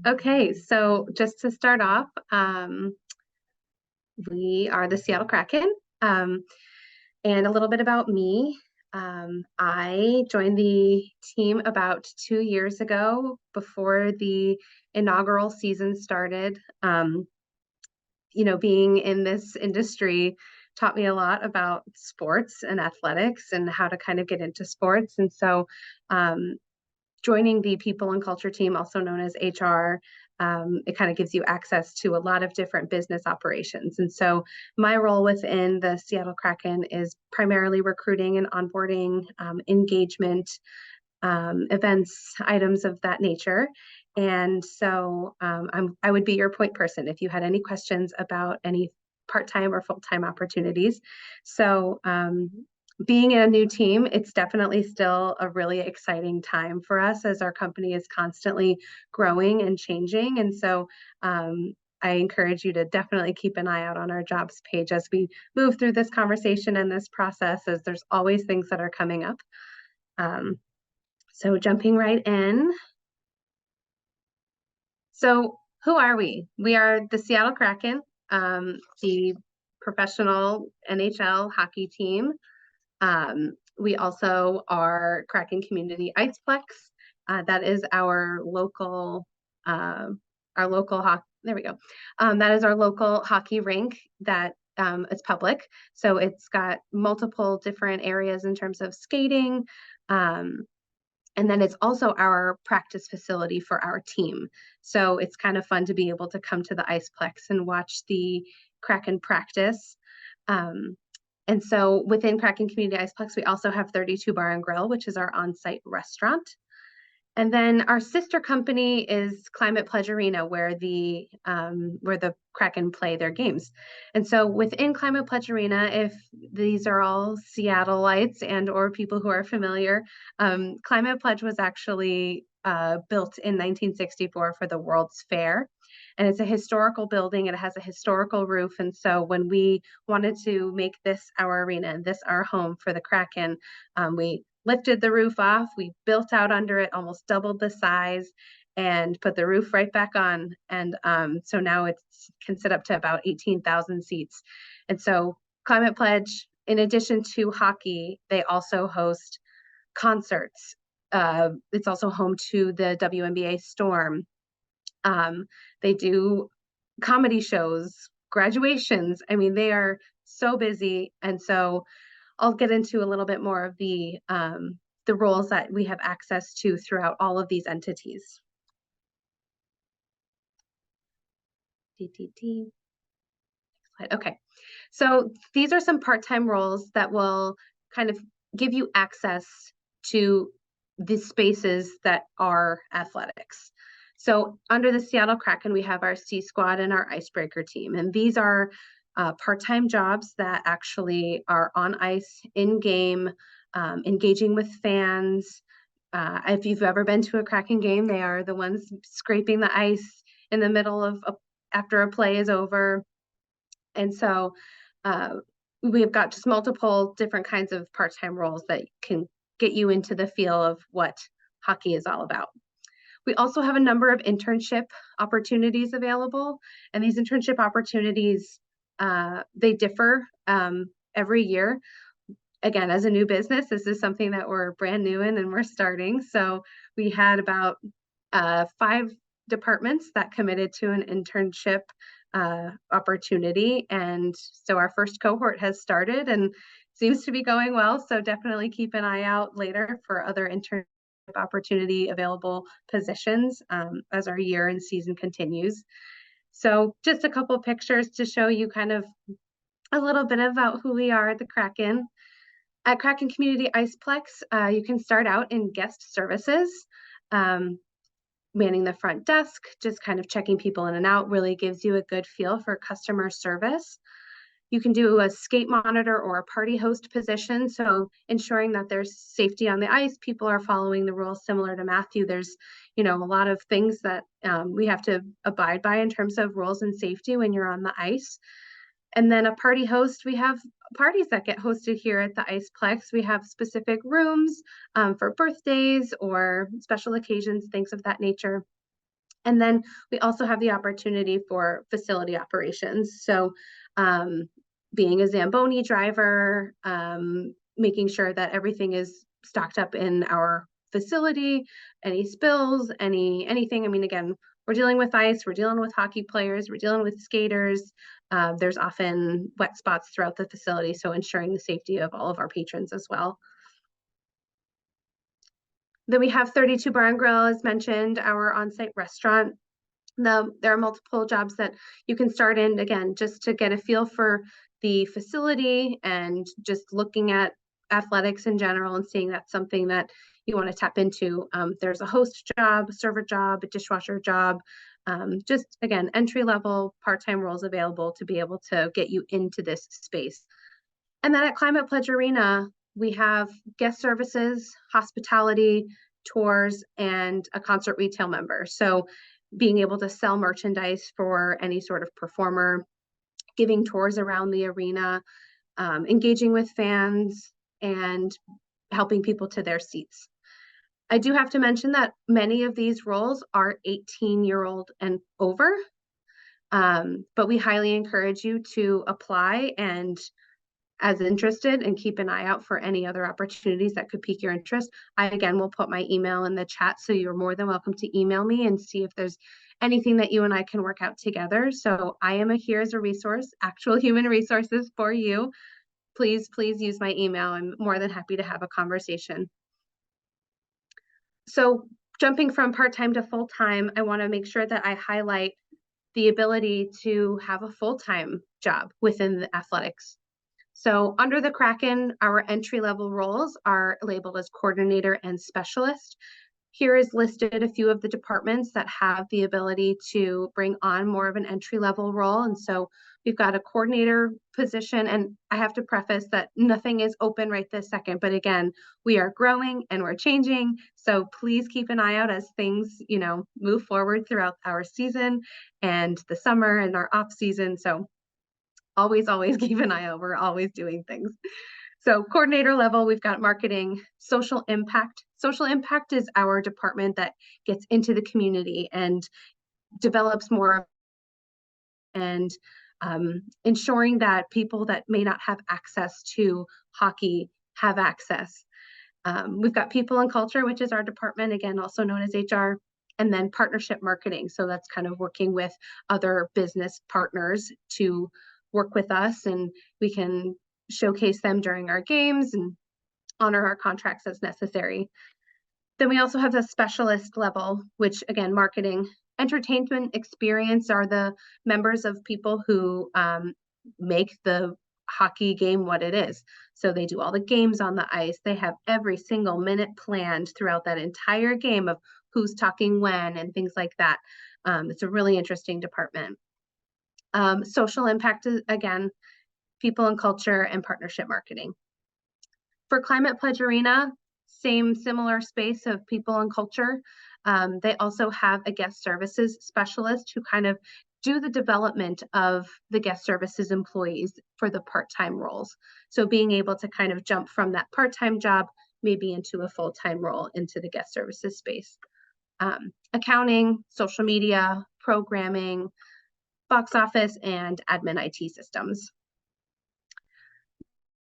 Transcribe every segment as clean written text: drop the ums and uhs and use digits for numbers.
Okay, so just to start off, we are the Seattle Kraken. Um, and a little bit about me. I joined the team about 2 years ago before the inaugural season started. Being in this industry taught me a lot about sports and athletics and how to kind of get into sports. And so um, joining the people and culture team, also known as HR, it kind of gives you access to a lot of different business operations. And so my role within the Seattle Kraken is primarily recruiting and onboarding, engagement, events, items of that nature. And so I would be your point person if you had any questions about any part-time or full-time opportunities. So being a new team, it's definitely still a really exciting time for us as our company is constantly growing and changing. And so I encourage you to definitely keep an eye out on our jobs page as we move through this conversation and this process, as there's always things that are coming up. So jumping right in. So who are we? We are the Seattle Kraken, the professional NHL hockey team. We also are Kraken Community Iceplex. That is our local hockey. There we go. That is our local hockey rink that is public. So it's got multiple different areas in terms of skating. And then it's also our practice facility for our team. So it's kind of fun to be able to come to the Iceplex and watch the Kraken practice. And so within Kraken Community Iceplex, we also have 32 Bar and Grill, which is our on-site restaurant. And then our sister company is Climate Pledge Arena, where the Kraken play their games. And so within Climate Pledge Arena, if these are all Seattleites and or people who are familiar, Climate Pledge was actually built in 1964 for the World's Fair. And it's a historical building. It has a historical roof. And so when we wanted to make this our arena and this our home for the Kraken, we lifted the roof off. We built out under it, almost doubled the size, and put the roof right back on. And so now it can sit up to about 18,000 seats. And so Climate Pledge, in addition to hockey, they also host concerts. It's also home to the WNBA Storm. They do comedy shows, graduations. I mean, they are so busy. And so I'll get into a little bit more of the roles that we have access to throughout all of these entities. Okay, so these are some part-time roles that will kind of give you access to the spaces that are athletics. So under the Seattle Kraken, we have our C Squad and our Icebreaker team, and these are part-time jobs that actually are on ice, in game, engaging with fans. If you've ever been to a Kraken game, they are the ones scraping the ice in the middle of after a play is over. And so we've got just multiple different kinds of part-time roles that can get you into the feel of what hockey is all about. We also have a number of internship opportunities available, and these internship opportunities, they differ every year. Again, as a new business, this is something that we're brand new in and we're starting. So we had about 5 departments that committed to an internship opportunity. And so our first cohort has started and seems to be going well. So definitely keep an eye out later for other internship opportunity available positions as our year and season continues. So just a couple pictures to show you kind of a little bit about who we are at the Kraken. At Kraken Community Iceplex, you can start out in guest services, manning the front desk, just kind of checking people in and out, really gives you a good feel for customer service. You can do a skate monitor or a party host position, so ensuring that there's safety on the ice, people are following the rules. Similar to Matthew, there's a lot of things that we have to abide by in terms of rules and safety when you're on the ice. And then a party host, we have parties that get hosted here at the Iceplex. We have specific rooms for birthdays or special occasions, things of that nature. And then we also have the opportunity for facility operations. So being a Zamboni driver, making sure that everything is stocked up in our facility, any spills, anything. I mean, again, we're dealing with ice, we're dealing with hockey players, we're dealing with skaters. There's often wet spots throughout the facility, so ensuring the safety of all of our patrons as well. Then we have 32 Bar and Grill, as mentioned, our on-site restaurant. There are multiple jobs that you can start in, again, just to get a feel for the facility and just looking at athletics in general and seeing that's something that you want to tap into. There's a host job, a server job, a dishwasher job, just again, entry-level part-time roles available to be able to get you into this space. And then at Climate Pledge Arena, we have guest services, hospitality, tours, and a concert retail member. So being able to sell merchandise for any sort of performer, giving tours around the arena, engaging with fans, and helping people to their seats. I do have to mention that many of these roles are 18-year-old and over, but we highly encourage you to apply and as interested and keep an eye out for any other opportunities that could pique your interest. I, again, will put my email in the chat, so you're more than welcome to email me and see if there's anything that you and I can work out together. So I am here as a resource, actual human resources for you. Please use my email. I'm more than happy to have a conversation. So jumping from part-time to full-time, I want to make sure that I highlight the ability to have a full-time job within the athletics. So under the Kraken, our entry-level roles are labeled as coordinator and specialist. Here is listed a few of the departments that have the ability to bring on more of an entry-level role. And so we've got a coordinator position, and I have to preface that nothing is open right this second, but again, we are growing and we're changing. So please keep an eye out as things, move forward throughout our season and the summer and our off season. So always keep an eye out. We're always doing things. So coordinator level, we've got marketing, social impact. Social impact is our department that gets into the community and develops more and ensuring that people that may not have access to hockey have access. We've got people and culture, which is our department, again, also known as HR, and then partnership marketing. So that's kind of working with other business partners to work with us, and we can showcase them during our games and honor our contracts as necessary. Then we also have the specialist level, which again, marketing, entertainment experience are the members of people who make the hockey game what it is. So they do all the games on the ice. They have every single minute planned throughout that entire game of who's talking when and things like that. It's a really interesting department. Social impact is, again, people and culture and partnership marketing. For Climate Pledge Arena, similar space of people and culture. They also have a guest services specialist who kind of do the development of the guest services employees for the part-time roles. So being able to kind of jump from that part-time job maybe into a full-time role into the guest services space. Accounting, social media, programming, box office, and admin IT systems.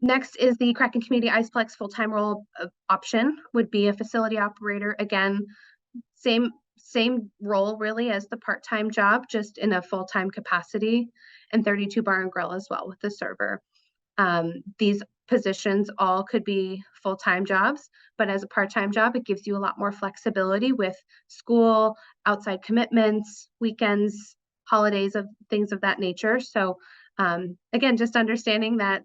Next is the Kraken Community Iceplex full-time role option would be a facility operator. Again, same role really as the part-time job, just in a full-time capacity, and 32 Bar and Grill as well with the server. These positions all could be full-time jobs, but as a part-time job, it gives you a lot more flexibility with school, outside commitments, weekends, holidays, of things of that nature. So again, just understanding that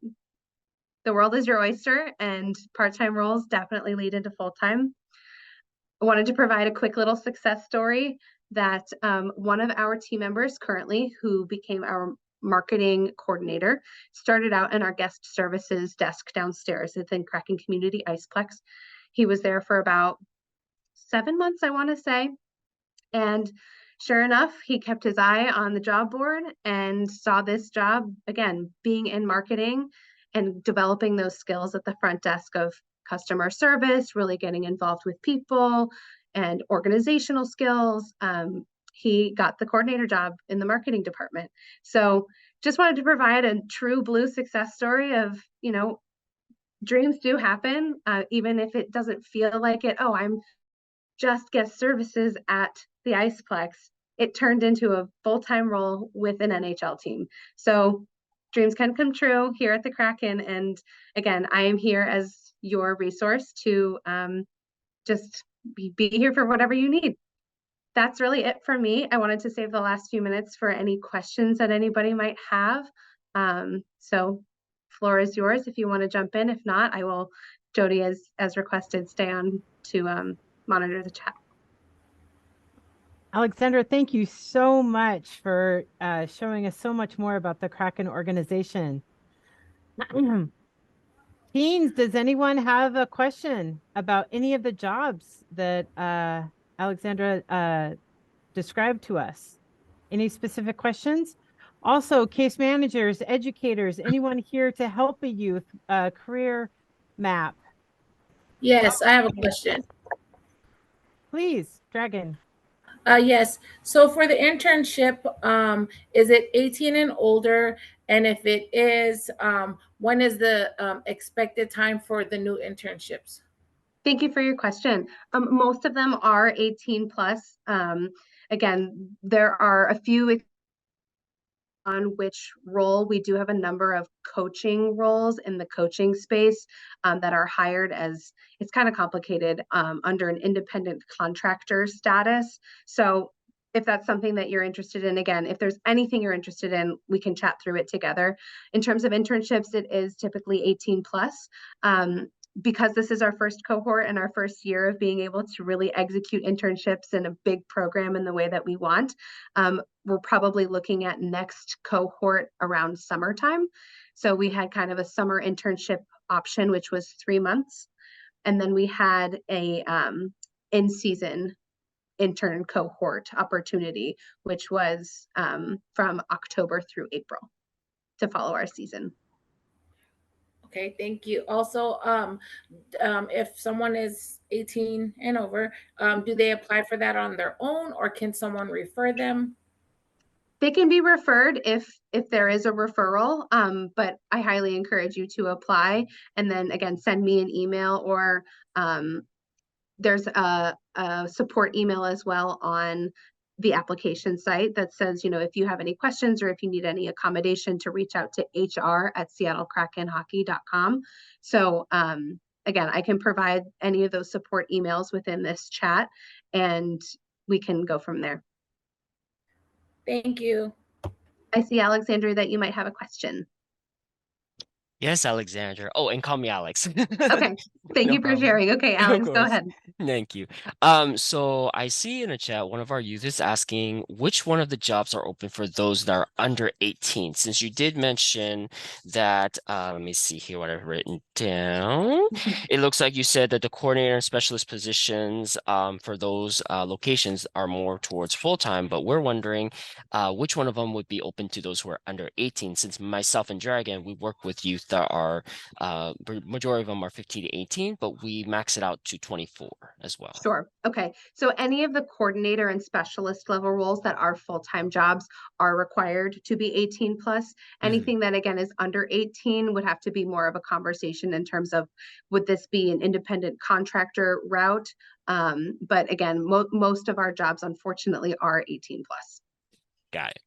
the world is your oyster and part-time roles definitely lead into full-time. I wanted to provide a quick little success story that one of our team members currently, who became our marketing coordinator, started out in our guest services desk downstairs within Kraken Community Iceplex. He was there for about 7 months, I want to say. And sure enough, he kept his eye on the job board and saw this job, again, being in marketing and developing those skills at the front desk of customer service, really getting involved with people and organizational skills. he got the coordinator job in the marketing department. So just wanted to provide a true blue success story of, dreams do happen, even if it doesn't feel like it. Oh, I'm just guest services at the Iceplex. It turned into a full-time role with an NHL team. So dreams can come true here at the Kraken. And again, I am here as your resource to just be here for whatever you need. That's really it for me. I wanted to save the last few minutes for any questions that anybody might have. So floor is yours if you want to jump in. If not, I will, Jody, as requested, stay on to monitor the chat. Alexandra, thank you so much for showing us so much more about the Kraken organization. Teens, does anyone have a question about any of the jobs that Alexandra described to us? Any specific questions? Also, case managers, educators, anyone here to help a youth career map? Yes, I have a question. Please, Dragon. Yes. So for the internship, is it 18 and older? And if it is, when is the expected time for the new internships? Thank you for your question. Most of them are 18 plus. Again, there are a few on which role. We do have a number of coaching roles in the coaching space that are hired as, it's kind of complicated, under an independent contractor status. So if that's something that you're interested in, again, if there's anything you're interested in, we can chat through it together. In terms of internships, it is typically 18 plus. Because this is our first cohort and our first year of being able to really execute internships in a big program in the way that we want, we're probably looking at next cohort around summertime. So we had kind of a summer internship option, which was 3 months. And then we had a in-season intern cohort opportunity, which was from October through April to follow our season. Okay, thank you. Also, if someone is 18 and over, do they apply for that on their own, or can someone refer them? They can be referred if there is a referral, but I highly encourage you to apply and then again send me an email, or there's a support email as well on the application site that says, if you have any questions or if you need any accommodation, to reach out to hr@seattlekrakenhockey.com. So again, I can provide any of those support emails within this chat and we can go from there. Thank you. I see, Alexandra, that you might have a question. Yes, Alexandra. Oh, and call me Alex. Okay. Thank No you for problem. sharing. Okay, Of Alex, go course. ahead. Thank you. So I see in the chat one of our youth is asking which one of the jobs are open for those that are under 18. Since you did mention that, let me see here what I've written down. It looks like you said that the coordinator and specialist positions for those locations are more towards full-time, but we're wondering which one of them would be open to those who are under 18, since myself and Dragon, we work with youth that are, majority of them are 15 to 18, but we max it out to 24 as well. Sure. Okay. So any of the coordinator and specialist level roles that are full-time jobs are required to be 18 plus. Anything that again is under 18 would have to be more of a conversation in terms of, would this be an independent contractor route? But again, most of our jobs unfortunately are 18 plus. Got it.